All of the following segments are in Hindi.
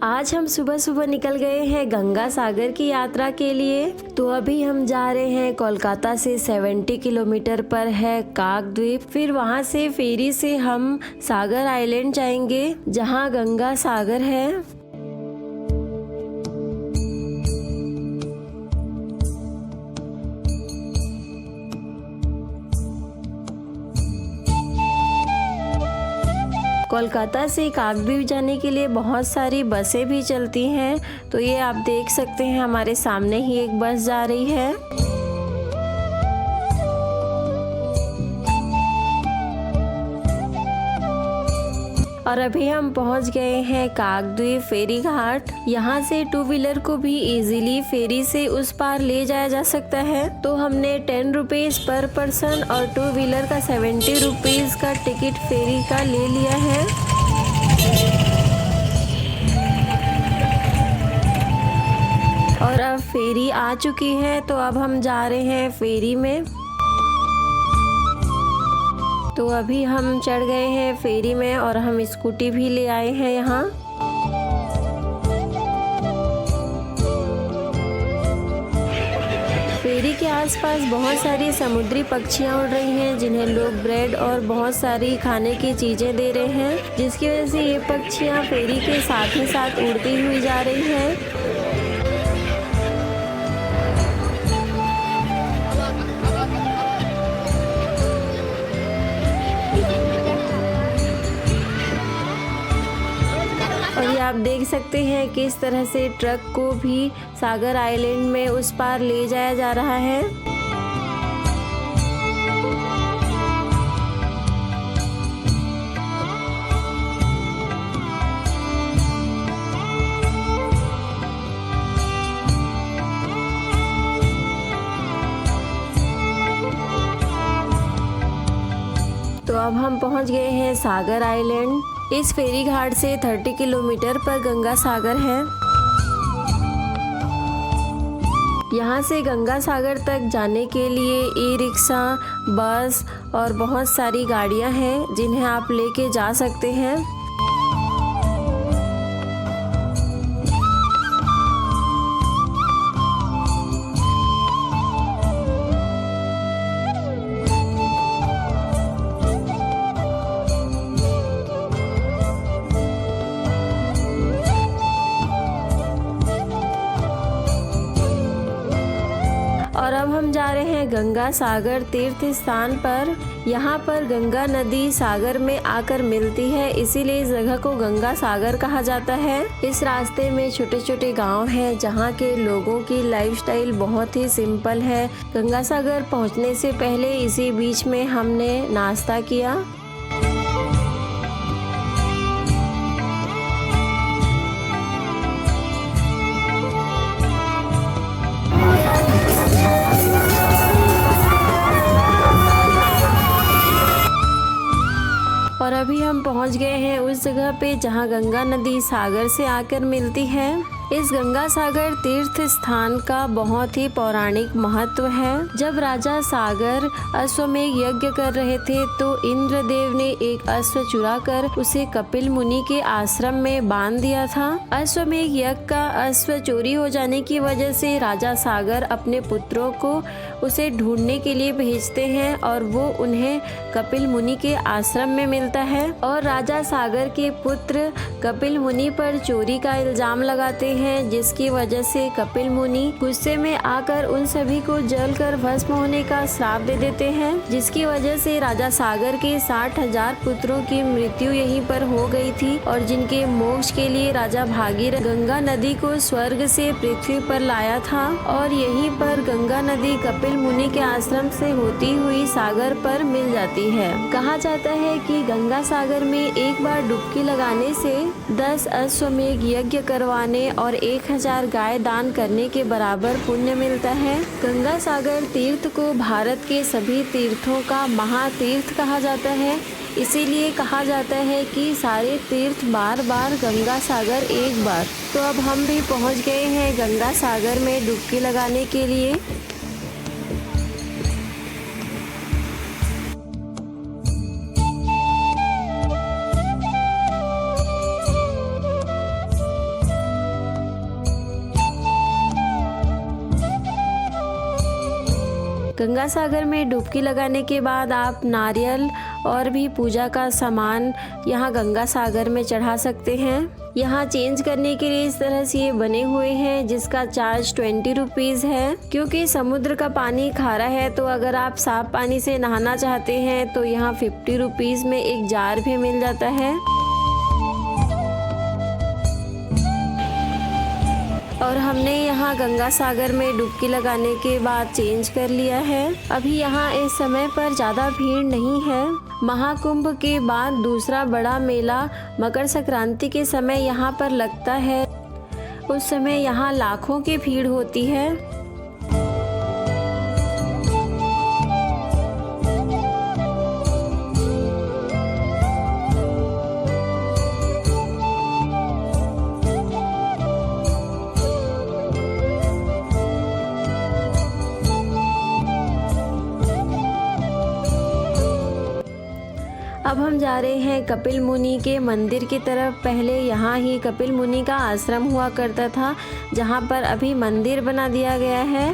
आज हम सुबह सुबह निकल गए हैं गंगा सागर की यात्रा के लिए। तो अभी हम जा रहे हैं कोलकाता से 70 किलोमीटर पर है काकद्वीप। फिर वहां से फेरी से हम सागर आइलैंड जाएंगे जहां गंगा सागर है। कोलकाता से काकद्वीप जाने के लिए बहुत सारी बसें भी चलती हैं। तो ये आप देख सकते हैं हमारे सामने ही एक बस जा रही है। और अभी हम पहुंच गए हैं काकद्वीप फेरी घाट। यहाँ से 2 व्हीलर को भी इजीली फेरी से उस पार ले जाया जा सकता है। तो हमने 10 रुपीज पर पर्सन और 2 व्हीलर का 70 रुपीज का टिकट फेरी का ले लिया है। और अब फेरी आ चुकी है तो अब हम जा रहे हैं फेरी में। तो अभी हम चढ़ गए हैं फेरी में और हम स्कूटी भी ले आए हैं यहाँ। फेरी के आसपास बहुत सारी समुद्री पक्षियाँ उड़ रही हैं जिन्हें लोग ब्रेड और बहुत सारी खाने की चीजें दे रहे हैं, जिसकी वजह से ये पक्षियाँ फेरी के साथ ही साथ उड़ती हुई जा रही हैं। और ये आप देख सकते हैं किस तरह से ट्रक को भी सागर आइलैंड में उस पार ले जाया जा रहा है। तो अब हम पहुंच गए हैं सागर आइलैंड। इस फेरी घाट से 30 किलोमीटर पर गंगा सागर है। यहाँ से गंगा सागर तक जाने के लिए ई रिक्शा, बस और बहुत सारी गाड़ियाँ हैं जिन्हें आप लेके जा सकते हैं। और अब हम जा रहे हैं गंगा सागर तीर्थ स्थान पर। यहाँ पर गंगा नदी सागर में आकर मिलती है, इसीलिए इस जगह को गंगा सागर कहा जाता है। इस रास्ते में छोटे छोटे गांव हैं जहाँ के लोगों की लाइफस्टाइल बहुत ही सिंपल है। गंगा सागर पहुँचने से पहले इसी बीच में हमने नाश्ता किया। और अभी हम पहुंच गए हैं उस जगह पे जहां गंगा नदी सागर से आकर मिलती है। इस गंगा सागर तीर्थ स्थान का बहुत ही पौराणिक महत्व है। जब राजा सागर अश्वमेध यज्ञ कर रहे थे तो इंद्रदेव ने एक अश्व चुराकर उसे कपिल मुनि के आश्रम में बांध दिया था। अश्वमेध यज्ञ का अश्व चोरी हो जाने की वजह से राजा सागर अपने पुत्रों को उसे ढूंढने के लिए भेजते हैं और वो उन्हें कपिल मुनि के आश्रम में मिलता है। और राजा सागर के पुत्र कपिल मुनि पर चोरी का इल्जाम लगाते हैं, जिसकी वजह से कपिल मुनि गुस्से में आकर उन सभी को जलकर भस्म होने का श्राप दे देते हैं, जिसकी वजह से राजा सागर के 60,000 पुत्रों की मृत्यु यहीं पर हो गई थी। और जिनके मोक्ष के लिए राजा भागीरथ गंगा नदी को स्वर्ग से पृथ्वी पर लाया था। और यहीं पर गंगा नदी कपिल मुनि के आश्रम से होती हुई सागर पर मिल जाती है। कहा जाता है कि गंगा सागर में एक बार डुबकी लगाने से 10 अश्वमेध यज्ञ करवाने और 1000 गाय दान करने के बराबर पुण्य मिलता है। गंगा सागर तीर्थ को भारत के सभी तीर्थों का महातीर्थ कहा जाता है। इसीलिए कहा जाता है कि सारे तीर्थ बार बार गंगा सागर एक बार। तो अब हम भी पहुंच गए हैं गंगा सागर में डुबकी लगाने के लिए। गंगा सागर में डुबकी लगाने के बाद आप नारियल और भी पूजा का सामान यहाँ गंगा सागर में चढ़ा सकते हैं। यहाँ चेंज करने के लिए इस तरह से ये बने हुए हैं, जिसका चार्ज 20 रुपीज़ है। क्योंकि समुद्र का पानी खारा है, तो अगर आप साफ पानी से नहाना चाहते हैं तो यहाँ 50 रुपीज़ में एक जार भी मिल जाता है। और हमने यहाँ गंगा सागर में डुबकी लगाने के बाद चेंज कर लिया है। अभी यहाँ इस समय पर ज़्यादा भीड़ नहीं है। महाकुंभ के बाद दूसरा बड़ा मेला मकर संक्रांति के समय यहाँ पर लगता है। उस समय यहाँ लाखों की भीड़ होती है। अब हम जा रहे हैं कपिल मुनि के मंदिर की तरफ। पहले यहाँ ही कपिल मुनि का आश्रम हुआ करता था, जहाँ पर अभी मंदिर बना दिया गया है।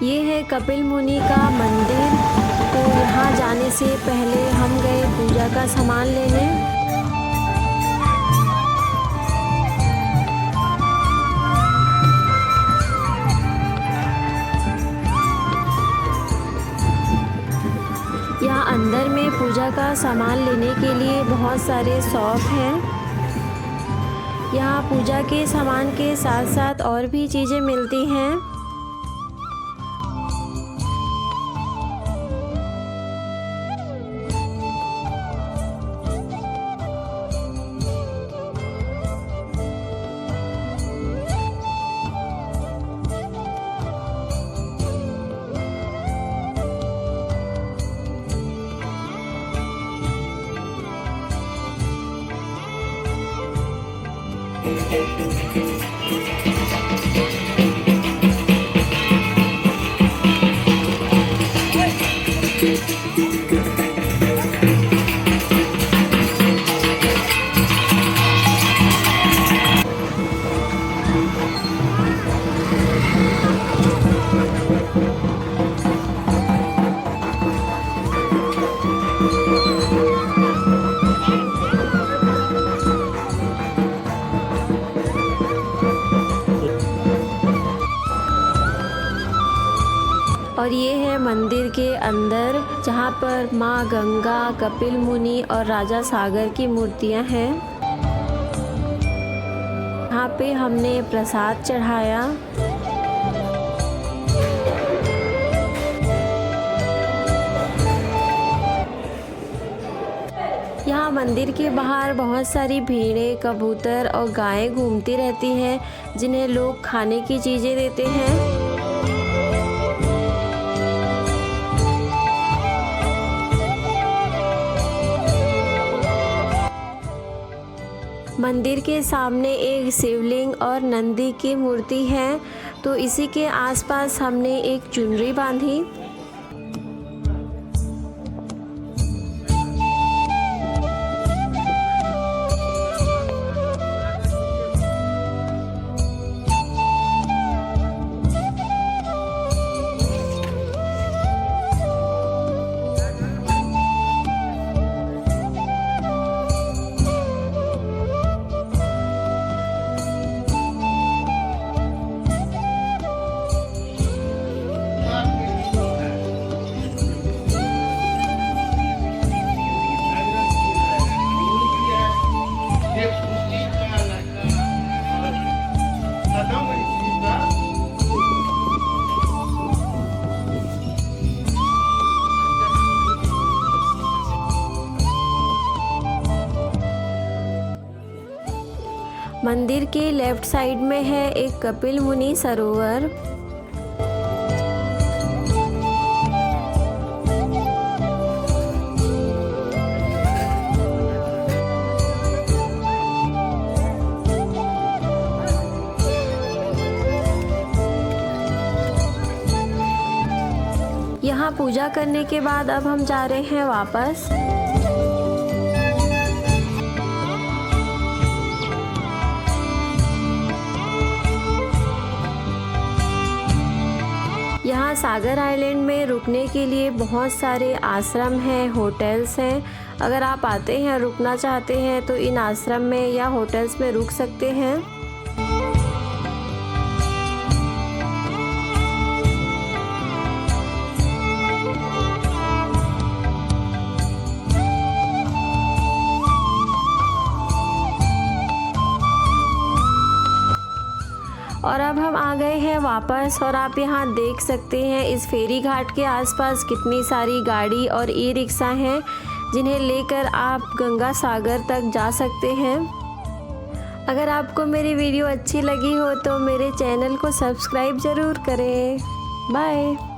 ये है कपिल मुनि का मंदिर। तो यहाँ जाने से पहले हम गए पूजा का सामान लेने। यहाँ अंदर में पूजा का सामान लेने के लिए बहुत सारे शॉप हैं। यहाँ पूजा के सामान के साथ साथ और भी चीज़ें मिलती हैं। और ये है मंदिर के अंदर, जहाँ पर माँ गंगा, कपिल मुनि और राजा सागर की मूर्तियाँ हैं। यहाँ पे हमने प्रसाद चढ़ाया। यहाँ मंदिर के बाहर बहुत सारी भेड़ें, कबूतर और गायें घूमती रहती हैं, जिन्हें लोग खाने की चीज़ें देते हैं। मंदिर के सामने एक शिवलिंग और नंदी की मूर्ति है, तो इसी के आसपास हमने एक चुनरी बांधी। मंदिर के लेफ्ट साइड में है एक कपिल मुनि सरोवर। यहाँ पूजा करने के बाद अब हम जा रहे हैं वापस। यहाँ सागर आइलैंड में रुकने के लिए बहुत सारे आश्रम हैं, होटल्स हैं। अगर आप आते हैं, रुकना चाहते हैं तो इन आश्रम में या होटल्स में रुक सकते हैं। और अब हम आ गए हैं वापस और आप यहाँ देख सकते हैं इस फेरी घाट के आसपास कितनी सारी गाड़ी और ई रिक्शा हैं जिन्हें लेकर आप गंगा सागर तक जा सकते हैं। अगर आपको मेरी वीडियो अच्छी लगी हो तो मेरे चैनल को सब्सक्राइब ज़रूर करें। बाय।